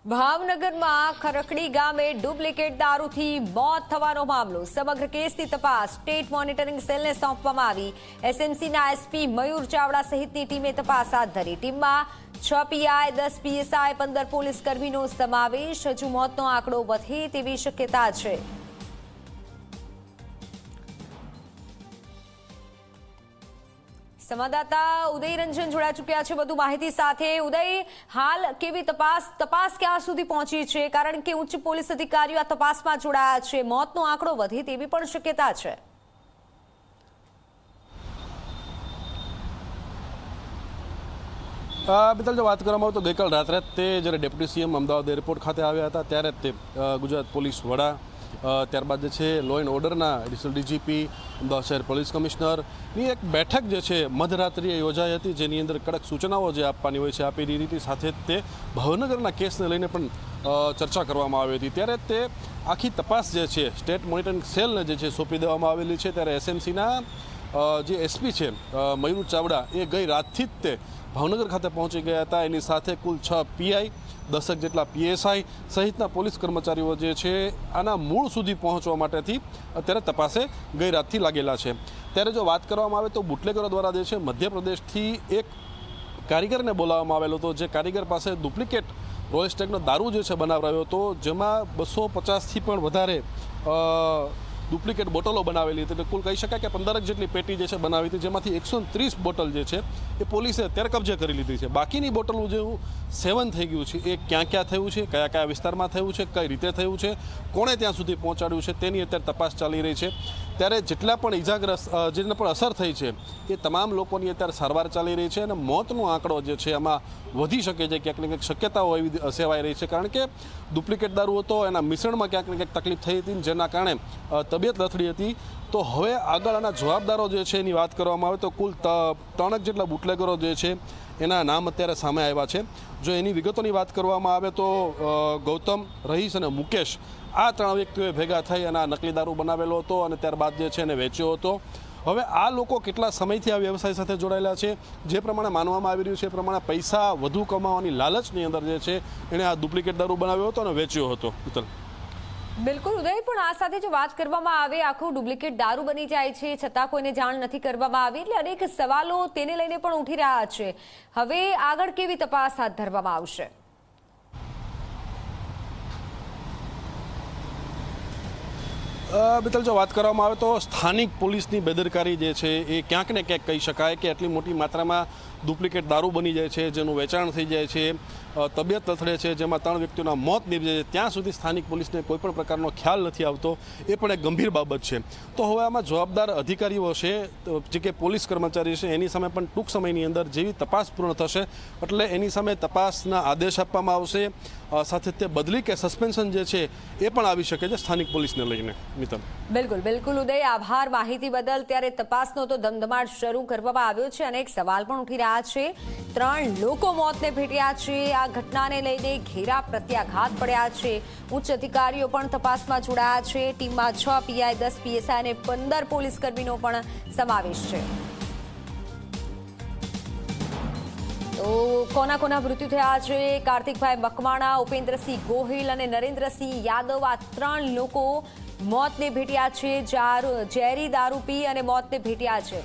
ભાવનગરમાં ખરકડી ગામે ડુપ્લિકેટ દારૂથી મોત થવાનો મામલો। સમગ્ર કેસની તપાસ સ્ટેટ મોનિટરિંગ સેલને સોંપવામાં આવી। એસએમસીના એસપી મયુર ચાવડા સહિતની ટીમે તપાસ હાથ ધરી। ટીમમાં 6 પીઆઈ, 10 પીએસઆઈ, 15 પોલીસ કર્મીનો સમાવેશ। હજુ મોતનો આંકડો વધે તેવી શક્યતા છે। સંવાદદાતા ઉદય રંજન જોડા ચૂક્યા છે વધુ માહિતી સાથે। ઉદય, હાલ કેવી તપાસ ક્યાં સુધી પહોંચી છે? કારણ કે ઉચ્ચ પોલીસ અધિકારીઓ આ તપાસમાં જોડાયા છે। મોતનો આંકડો વધે તેવી પણ શક્યતા છે। મિત્તલ, જો વાત કરવામાં આવે તો ગઈકાલ રાત્રે તે જ્યારે ડેપ્યુટી સીએમ અમદાવાદ એરપોર્ટ ખાતે આવ્યા હતા ત્યારે તે ગુજરાત પોલીસ વડા, ત્યારબાદ જે છે લો એન્ડ ઓર્ડરના એડિશનલ ડીજીપી, અમદાવાદ શહેર પોલીસ કમિશનરની એક બેઠક જે છે મધરાત્રિએ યોજાઈ હતી, જેની અંદર કડક સૂચનાઓ જે આપવાની હોય છે આપી દીધી હતી। સાથે તે ભાવનગરના કેસને લઈને પણ ચર્ચા કરવામાં આવી હતી। ત્યારે તે આખી તપાસ જે છે સ્ટેટ મોનિટરિંગ સેલને જે છે સોંપી દેવામાં આવેલી છે। ત્યારે એસએમસીના જે એસપી છે મયુર ચાવડા એ ગઈ રાતથી જ તે ભાવનગર ખાતે પહોંચી ગયા હતા। એની સાથે કુલ 6 પીઆઈ, 10 જેટલા પીએસઆઈ સહિતના પોલીસ કર્મચારીઓ જે છે આના મૂળ સુધી પહોંચવા માટેથી અત્યારે તપાસે ગઈ રાતથી લાગેલા છે। ત્યારે જો વાત કરવામાં આવે તો બુટલેગરો દ્વારા જે છે મધ્યપ્રદેશથી એક કારીગરને બોલાવવામાં આવેલો હતો, જે કારીગર પાસે ડુપ્લિકેટ રોયલ સ્ટેગનો દારૂ જે છે બનાવરાયો હતો, જેમાં 250થી પણ વધારે ડુપ્લિકેટ બોટલો બનાવેલી હતી। કુલ કહી શકાય કે 15 જેટલી પેટી જે છે બનાવી હતી, જેમાંથી 130 બોટલ જે છે એ પોલીસે અત્યારે કબજે કરી લીધી છે। બાકીની બોટલનું જેવું સેવન થઈ ગયું છે એ ક્યાં ક્યાં થયું છે, કયા કયા વિસ્તારમાં થયું છે, કઈ રીતે થયું છે, કોણે ત્યાં સુધી પહોંચાડ્યું છે, તેની અત્યારે તપાસ ચાલી રહી છે। ત્યારે જેટલા પણ ઇજાગ્રસ્ત, જેને પણ અસર થઈ છે એ તમામ લોકોની અત્યારે સારવાર ચાલી રહી છે અને મોતનો આંકડો જે છે આમાં વધી શકે છે, ક્યાંક ને ક્યાંક શક્યતાઓ એવી સેવાઈ રહી છે। કારણ કે ડુપ્લિકેટ દારૂ હતો, એના મિશ્રણમાં ક્યાંક ને ક્યાંક તકલીફ થઈ હતી, જેના કારણે તબિયત લથડી હતી। તો હવે આગળ આના જવાબદારો જે છે એની વાત કરવામાં આવે તો કુલ 3 જેટલા બુટલેગરો જે છે એના નામ અત્યારે સામે આવ્યા છે। જો એની વિગતોની વાત કરવામાં આવે તો ગૌતમ, રહીશ અને મુકેશ, આ 3 વ્યક્તિઓએ ભેગા થઈ અને આ નકલી દારૂ બનાવેલો હતો અને ત્યારબાદ જે છે એને વેચ્યો હતો। હવે આ લોકો કેટલા સમયથી આ વ્યવસાય સાથે જોડાયેલા છે, જે પ્રમાણે માનવામાં આવી રહ્યું છે એ પ્રમાણે પૈસા વધુ કમાવાની લાલચની અંદર જે છે એણે આ ડુપ્લિકેટ દારૂ બનાવ્યો હતો અને વેચ્યો હતો। બિલકુલ ઉદય, પણ આ સાથે જો વાત કરવામાં આવે, આખું ડુપ્લિકેટ દારૂ બની જાય છે છતાં કોઈને જાણ નથી કરવામાં આવી, એટલે અનેક સવાલો તેને લઈને પણ ઉઠી રહ્યા છે। હવે આગળ કેવી તપાસ હાથ ધરવામાં આવશે? મિત્તલ, જો વાત કરવામાં આવે તો સ્થાનિક પોલીસની બેદરકારી જે છે એ ક્યાંક ને ક્યાંક કહી શકાય કે આટલી મોટી માત્રામાં ડુપ્લિકેટ દારૂ બની જાય છે, જેનું વેચાણ થઈ જાય છે, તબિયત લથડે છે, જેમાં 3 વ્યક્તિઓના મોત નીપજે છે, ત્યાં સુધી સ્થાનિક પોલીસને કોઈ પણ પ્રકારનો ખ્યાલ નથી આવતો, એ પણ એક ગંભીર બાબત છે। તો હવે આમાં જવાબદાર અધિકારીઓ છે, જે કે પોલીસ કર્મચારી છે, એની સામે પણ ટૂંક સમયની અંદર જેવી તપાસ પૂર્ણ થશે એટલે એની સામે તપાસના આદેશ આપવામાં આવશે। સાથે તે બદલી કે સસ્પેન્શન જે છે એ પણ આવી શકે છે સ્થાનિક પોલીસને લઈને। બિલકુલ ઉદય, આભાર માહિતી બદલ। ત્યારે તપાસનો તો ધમધમાટ શરૂ કરવામાં આવ્યો છે અને એક સવાલ પણ ઉઠી રહ્યા છે। 3 લોકો મોતને ભેટ્યા છે। આ ઘટનાને લઈને ઘેરા પ્રત્યાઘાત પડ્યા છે। ઉચ્ચ અધિકારીઓ પણ તપાસમાં જોડાયા છે। ટીમમાં 6 પીઆઈ, 10 પીએસઆઈ અને 15 પોલીસ કર્મીનો પણ સમાવેશ છે। તો કોના મૃત્યુ થયા છે? કાર્તિકભાઈ મકવાણા, ઉપેન્દ્રસિંહ ગોહિલ અને નરેન્દ્રસિંહ યાદવ, આ 3 લોકો મોતને ભેટ્યા છે। ઝેરી દારૂ પી અને મોતને ભેટ્યા છે।